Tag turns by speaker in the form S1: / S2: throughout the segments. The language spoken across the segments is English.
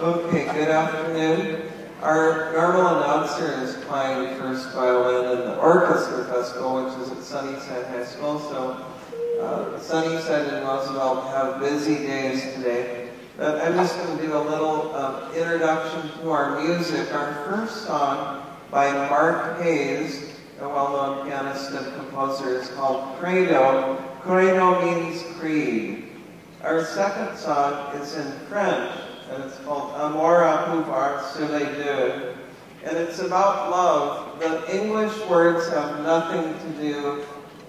S1: Okay, good afternoon. Our normal announcer is playing first violin in the orchestra festival, which is at Sunnyside High School. So Sunnyside and Roosevelt have busy days today. But I'm just going to do a little introduction to our music. Our first song by Mark Hayes, a well-known pianist and composer, is called Credo. Credo means creed. Our second song is in French, and it's called Amour à pouvoir sur les deux. And it's about love. The English words have nothing to do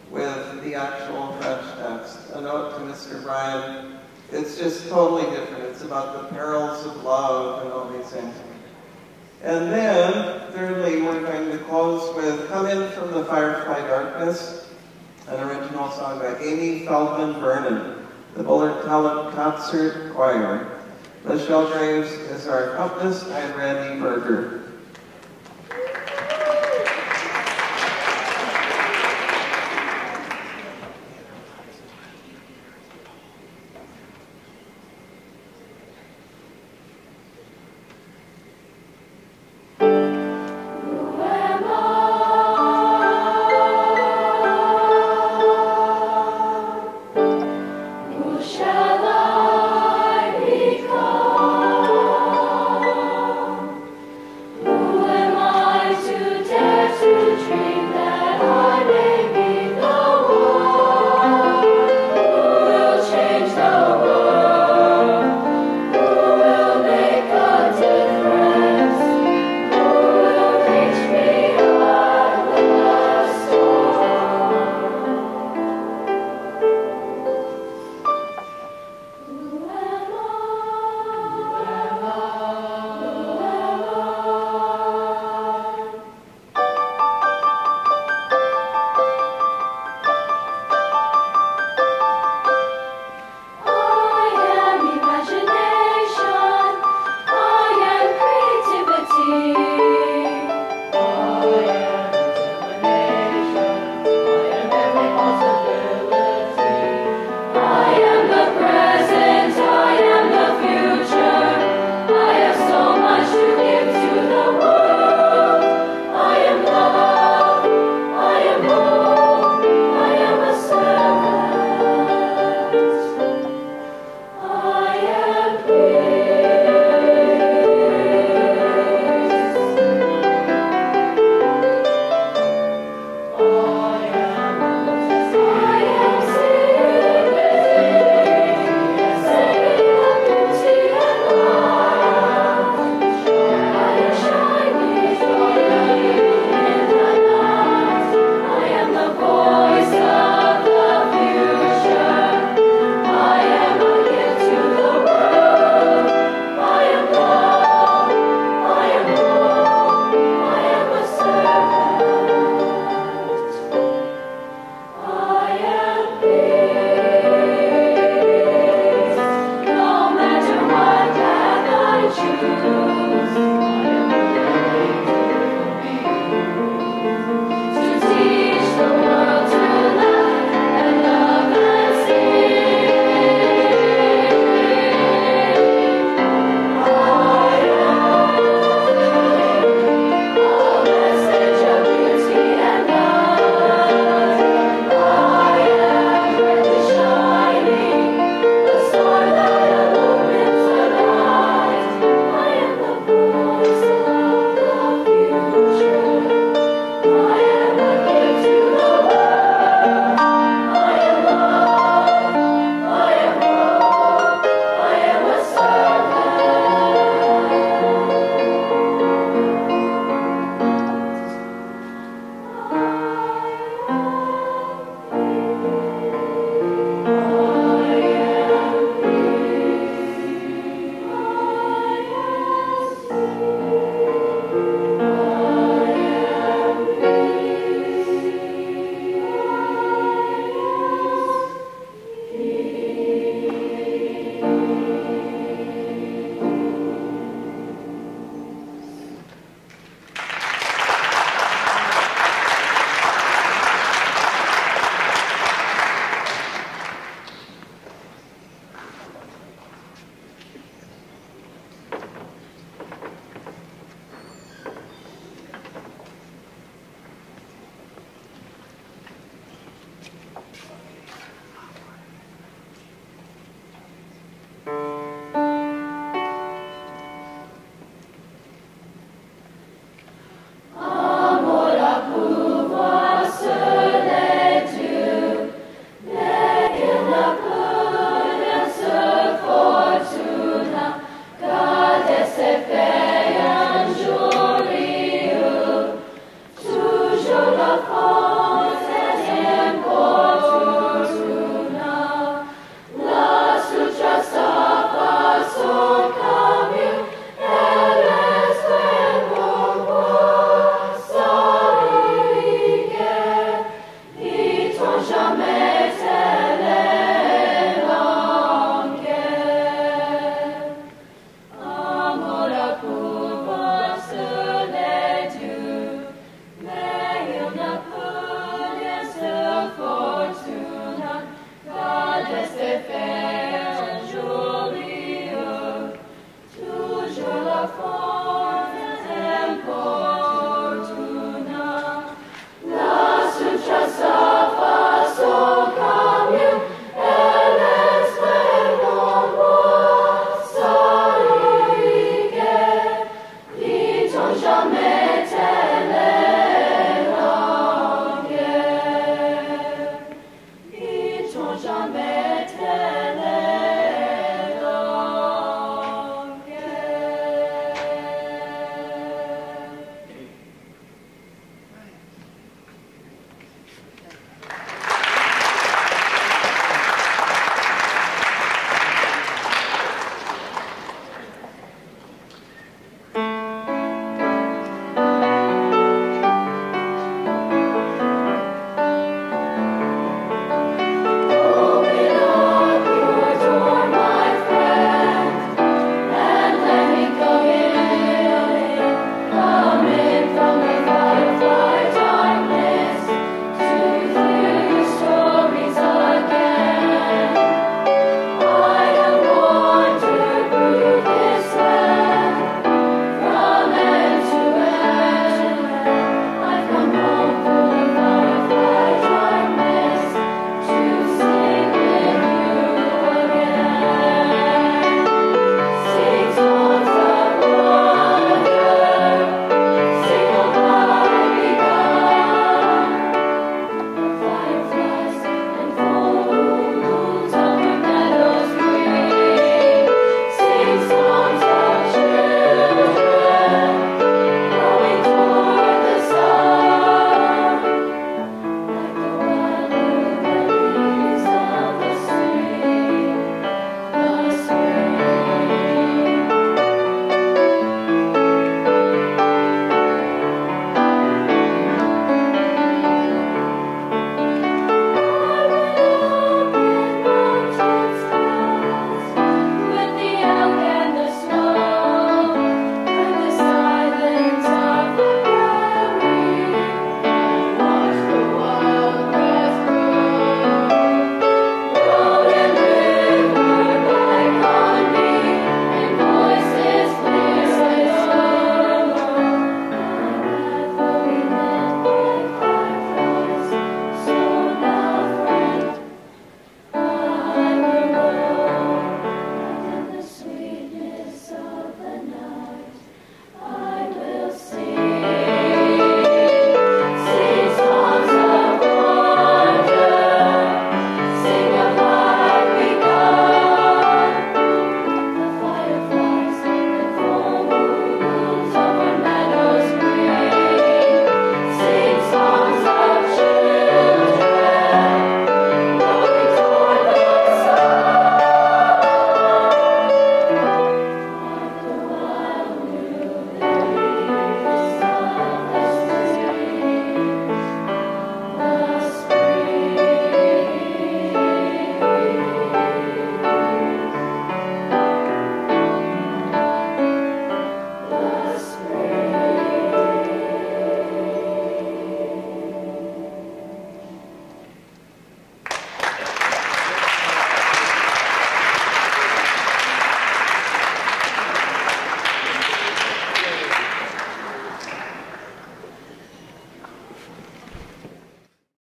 S1: with the actual French text. A note to Mr. Bryan, it's just totally different. It's about the perils of love and all these things. And then, thirdly, we're going to close with Come In From the Firefly Darkness, an original song by Amy Feldman Vernon, the Bullard Talent Concert Choir. Michelle Graves is our accompanist. I'm Randy Berger.